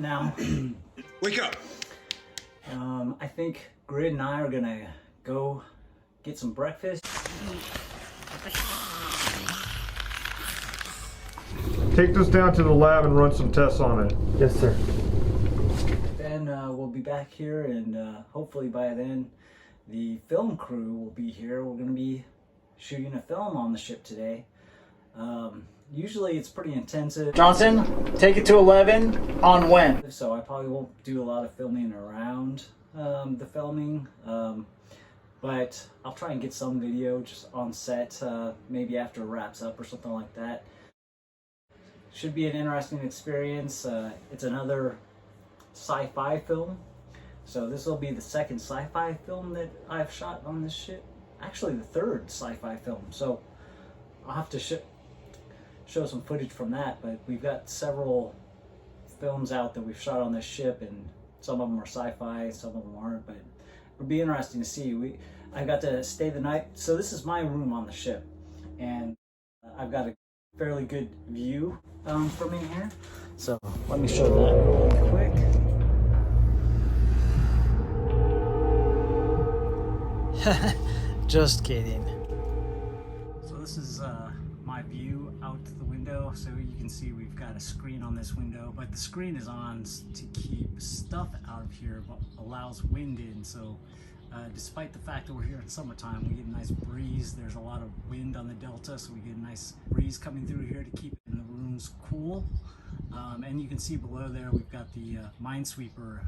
up now. Wake up! I think Grid and I are gonna go get some breakfast. Take this down to the lab and run some tests on it. Yes, sir. Then we'll be back here, and hopefully by then the film crew will be here. We're gonna be shooting a film on the ship today. Usually it's pretty intensive. Johnson, take it to 11 on when? So I probably won't do a lot of filming around the filming, but I'll try and get some video just on set, maybe after it wraps up or something like that. Should be an interesting experience. It's another sci-fi film. So this will be the second sci-fi film that I've shot on this ship. Actually the third sci-fi film. So I'll have to show some footage from that, but we've got several films out that we've shot on this ship, and some of them are sci-fi, some of them aren't, but it'll be interesting to see. I got to stay the night. So this is my room on the ship, and I've got a fairly good view from in here. So let me show that really quick. Just kidding. So this is my view out the window. So you can see we've got a screen on this window, but the screen is on to keep stuff out of here, but allows wind in. So despite the fact that we're here in summertime, we get a nice breeze. There's a lot of wind on the delta, so we get a nice breeze coming through here to keep the rooms cool. And you can see below there we've got the minesweeper,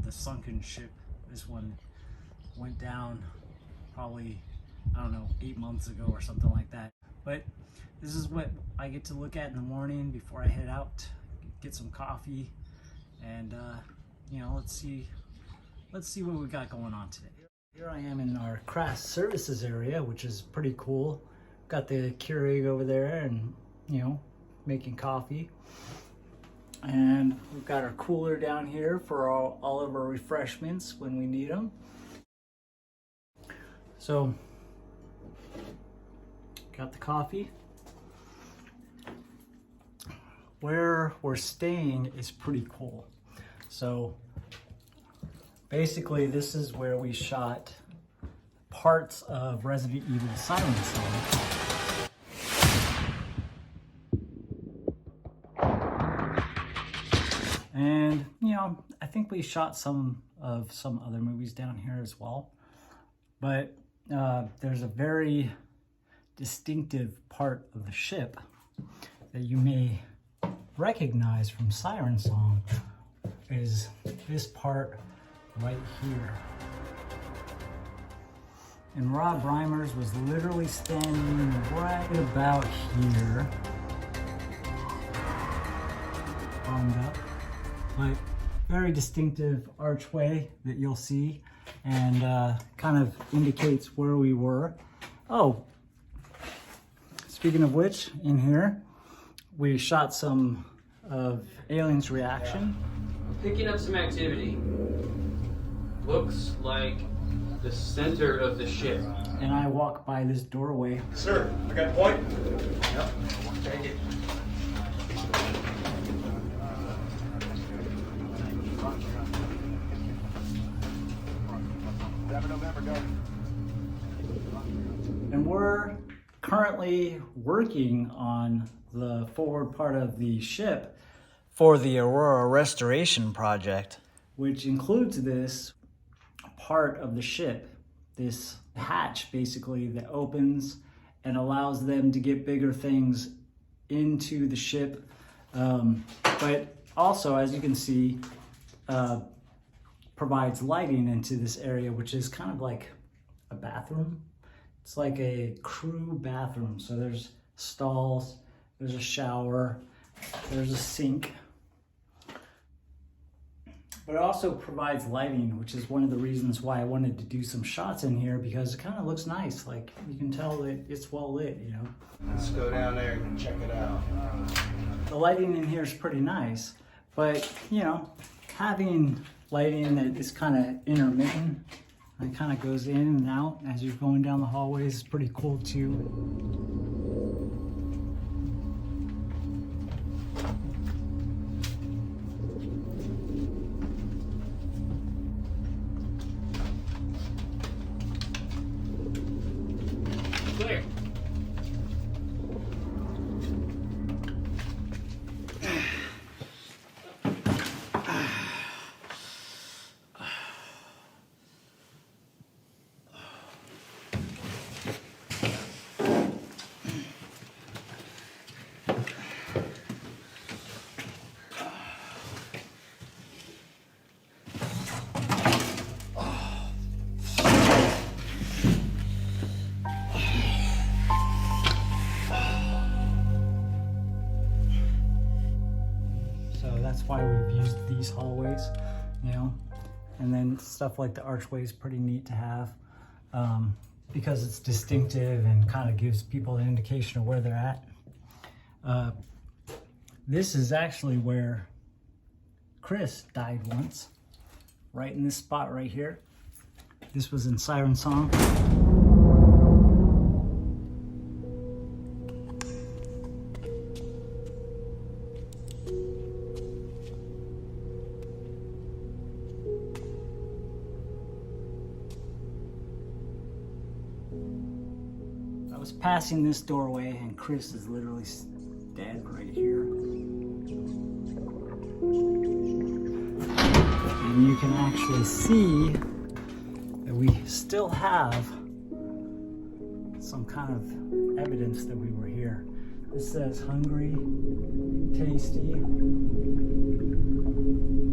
the sunken ship. This one went down probably, I don't know, 8 months ago or something like that. But this is what I get to look at in the morning before I head out, get some coffee, and you know, let's see what we got going on today. Here I am in our craft services area, which is pretty cool. Got the Keurig over there, and you know, making coffee. And we've got our cooler down here for all of our refreshments when we need them. So, got the coffee. Where we're staying is pretty cool. So, basically this is where we shot parts of Resident Evil Sirens. And, you know, I think we shot some other movies down here as well. But there's a very distinctive part of the ship that you may recognize from Siren Song, is this part right here. And Rob Reimers was literally standing right about here, armed up, but very distinctive archway that you'll see, and kind of indicates where we were. Oh, speaking of which, in here we shot some of Alien's reaction. Picking up some activity. Looks like the center of the ship. And I walk by this doorway. Sir, I got a point. Yep, take it. And we're currently working on the forward part of the ship for the Aurora restoration project, which includes this part of the ship, this hatch basically that opens and allows them to get bigger things into the ship. But also, as you can see, provides lighting into this area, which is kind of like a bathroom. It's like a crew bathroom. So there's stalls, there's a shower, there's a sink. But it also provides lighting, which is one of the reasons why I wanted to do some shots in here, because it kind of looks nice. Like, you can tell that it's well lit, you know. Let's go down there and check it out. The lighting in here is pretty nice, but you know, having lighting that is kind of intermittent, it kind of goes in and out as you're going down the hallways, is pretty cool too. why we've used these hallways, you know. And then stuff like the archway is pretty neat to have, because it's distinctive and kind of gives people an indication of where they're at. This is actually where Chris died once, right in this spot right here. This was in Siren Song. I was passing this doorway and Chris is literally dead right here. And you can actually see that we still have some kind of evidence that we were here. This says hungry, tasty.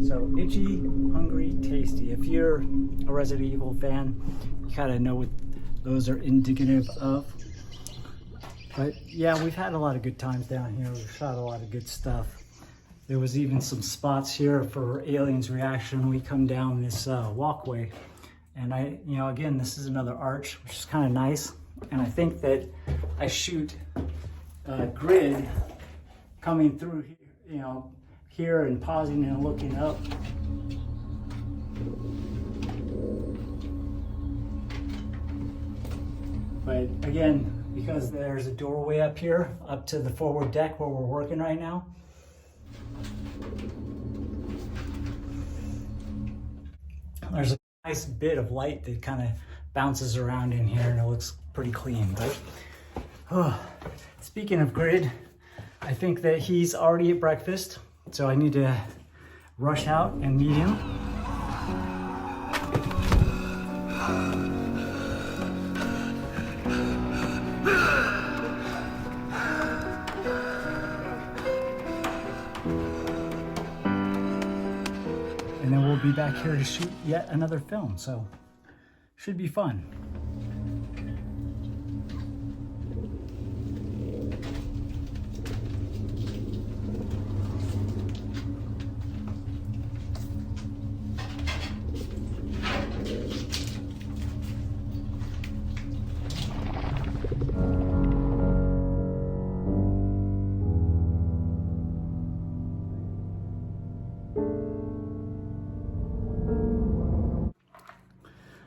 So itchy, hungry, tasty. If you're a Resident Evil fan, you kind of know what those are indicative of. But yeah, we've had a lot of good times down here. We've shot a lot of good stuff. There was even some spots here for Alien's reaction. We come down this walkway, and again, this is another arch, which is kind of nice. And I think that I shoot Grid coming through here, here and pausing and looking up. But again, because there's a doorway up here, up to the forward deck where we're working right now. There's a nice bit of light that kind of bounces around in here and it looks pretty clean. But speaking of Grid, I think that he's already at breakfast, so I need to rush out and meet him. And then we'll be back here to shoot yet another film, so should be fun.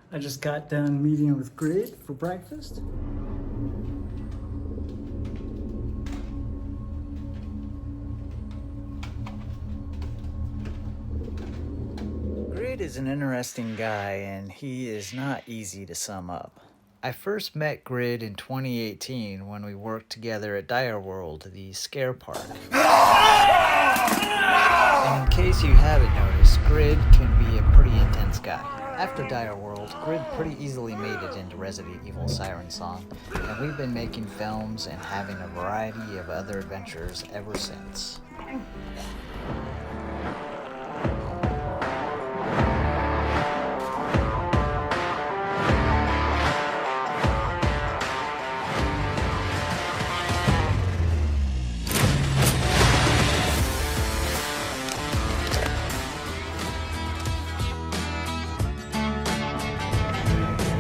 I just got done meeting with Grid for breakfast. Grid is an interesting guy, and he is not easy to sum up. I first met Grid in 2018 when we worked together at Dire World, the scare park. And in case you haven't noticed, Grid can be a pretty intense guy. After Dire World, Grid pretty easily made it into Resident Evil Siren Song, and we've been making films and having a variety of other adventures ever since.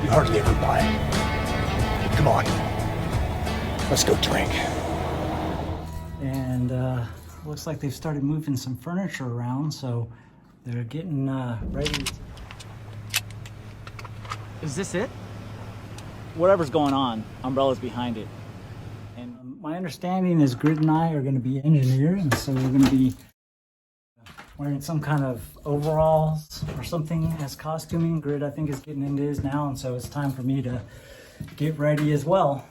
You hardly ever buy. Come on, let's go drink. And looks like they've started moving some furniture around, so they're getting ready. Is this it? Whatever's going on, Umbrella's behind it. And my understanding is Grid and I are going to be engineers, and so we're going to be wearing some kind of overalls or something as costuming. Grid, I think, is getting into his now, and so it's time for me to get ready as well.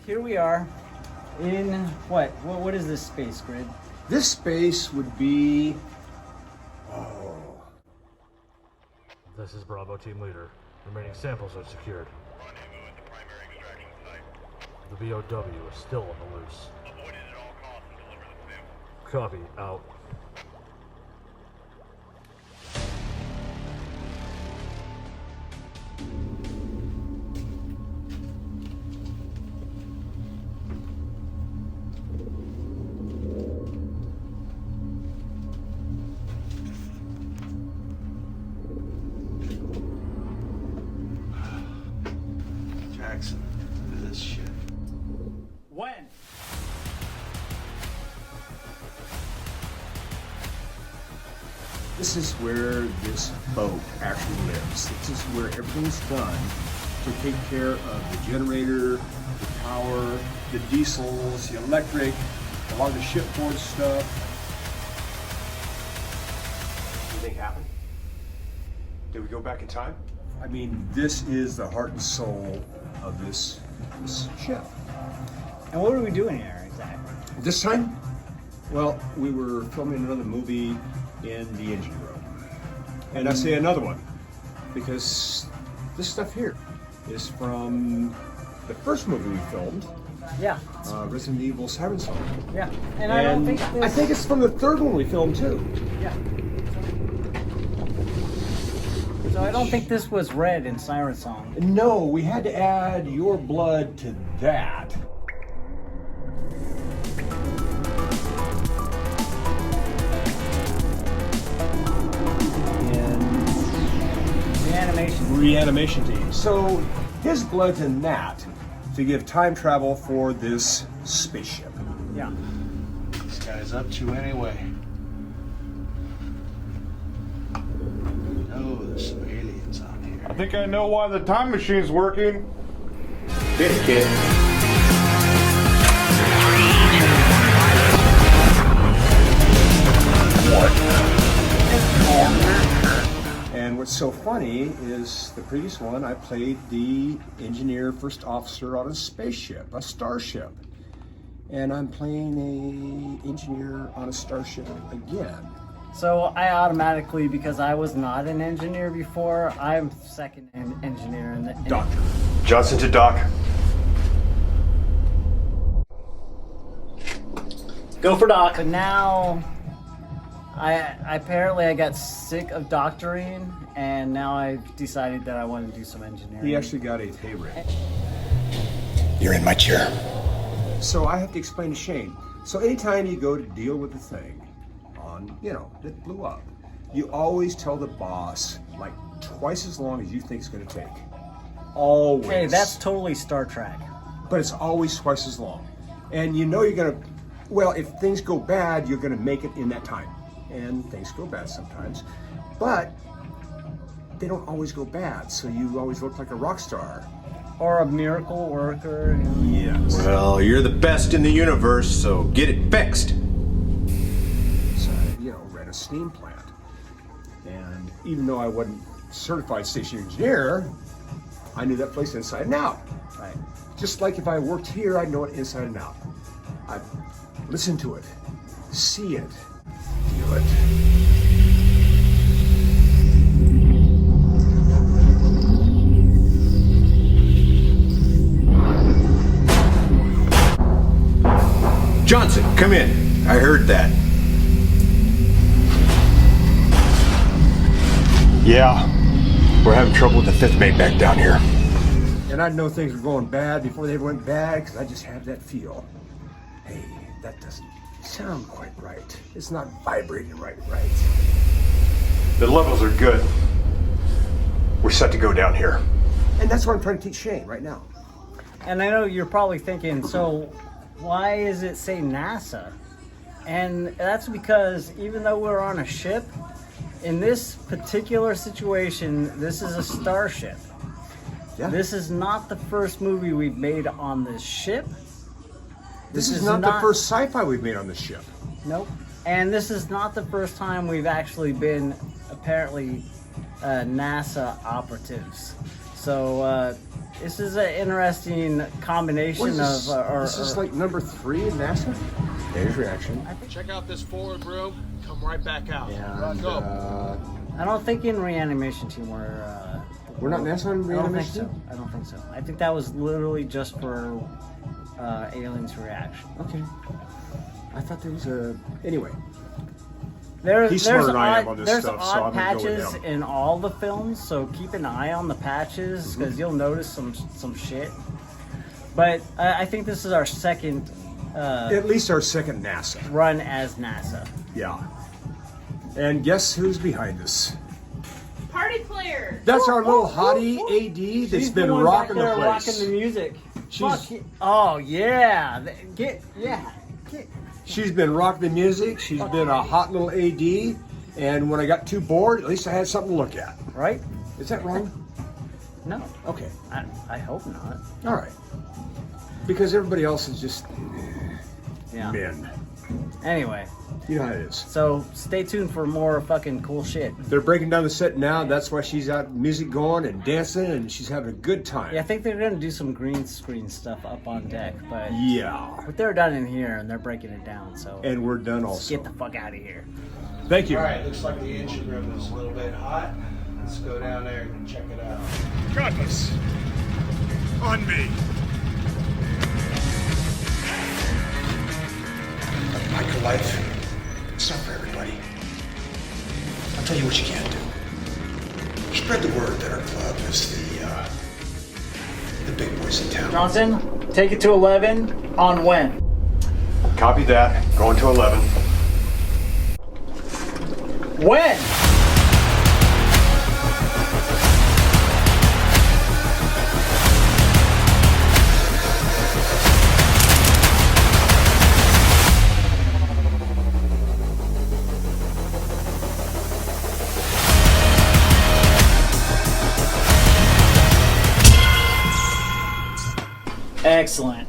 Here we are in what is this space, Grid? This space would be... This is Bravo Team Leader. Remaining samples are secured. The VOW is still on the loose. Avoid it at all costs and deliver the sample. Copy, out. This is where this boat actually lives. This is where everything's done to take care of the generator, the power, the diesels, the electric, a lot of the shipboard stuff. Anything happen? Did we go back in time? I mean, this is the heart and soul of this ship. And what are we doing here exactly? This time, well, we were filming another movie in the engine room. And I say another one because this stuff here is from the first movie we filmed, Yeah. Resident Evil Sirens. Yeah. And I don't think I think it's from the third one we filmed too. Yeah. So I don't think this was red in Siren Song. No, we had to add your blood to that. Reanimation team. So his blood's in that to give time travel for this spaceship. Yeah. This guy's up to anyway. Oh, there's some aliens out here. I think I know why the time machine's working. Hit it, kid. And what's so funny is the previous one, I played the engineer first officer on a spaceship, a starship. And I'm playing a engineer on a starship again. So I automatically, because I was not an engineer before, I'm second engineer in the Doctor. Johnson to Doc. Go for Doc. But now, I got sick of doctoring, and now I've decided that I want to do some engineering. He actually got a pay raise. You're in my chair. So I have to explain to Shane. So anytime you go to deal with a thing on, that blew up, you always tell the boss like twice as long as you think it's going to take. Always. Hey, that's totally Star Trek. But it's always twice as long. And you're going to, well, if things go bad, you're going to make it in that time. And things go bad sometimes. But they don't always go bad, so you always look like a rock star. Or a miracle worker. Yes. Well, you're the best in the universe, so get it fixed. So, ran a steam plant. And even though I wasn't certified station engineer, I knew that place inside and out. Right. Just like if I worked here, I'd know it inside and out. I'd listen to it, see it, feel it. Johnson, come in. I heard that. Yeah, we're having trouble with the fifth mate back down here. And I'd know things were going bad before they went bad, because I just have that feel. Hey, that doesn't sound quite right. It's not vibrating right. The levels are good. We're set to go down here. And that's what I'm trying to teach Shane right now. And I know you're probably thinking, so why does it say NASA? And that's because even though we're on a ship, in this particular situation, this is a starship. Yeah. This is not the first movie we've made on this ship. This is not the first sci-fi we've made on this ship. Nope. And this is not the first time we've actually been apparently NASA operatives. So this is an interesting combination This of... is like number 3 in NASA? There's reaction. Check out this forward room. Come right back out. And, I don't think in Reanimation Team we're not NASA in I don't think Reanimation? so. I don't think so. I think that was literally just for Alien's reaction. Okay. I thought there was a... Anyway. There's He's smarter than I am on this there's stuff, so odd I'm gonna go with patches him. in all the films, so keep an eye on the patches because you'll notice some shit. But I think this is our second At least our second NASA. run as NASA. Yeah. And guess who's behind us? Party player. That's our little hottie AD that's She's been the one rocking back there the rocking place. the music. She's- Fuck. Oh yeah. Get. She's been rocking the music. She's been a hot little AD. And when I got too bored, at least I had something to look at. Right? Is that wrong? No. Okay. I hope not. All right. Because everybody else is just Yeah. men. Anyway, You know how it is. so stay tuned for more fucking cool shit. They're breaking down the set now. That's why she's got music going and dancing, and she's having a good time. Yeah, I think they're gonna do some green screen stuff up on deck, but Yeah. they're done in here and they're breaking it down. So And we're done let's also. get the fuck out of here. Thank you. All right, looks like the engine room is a little bit hot. Let's go down there and check it out. Cutlass. On me. Biker life, it's not for everybody. I'll tell you what you can do. Spread the word that our club is the big boys in town. Johnson, take it to 11 on when? Copy that. Going to 11. When? Excellent.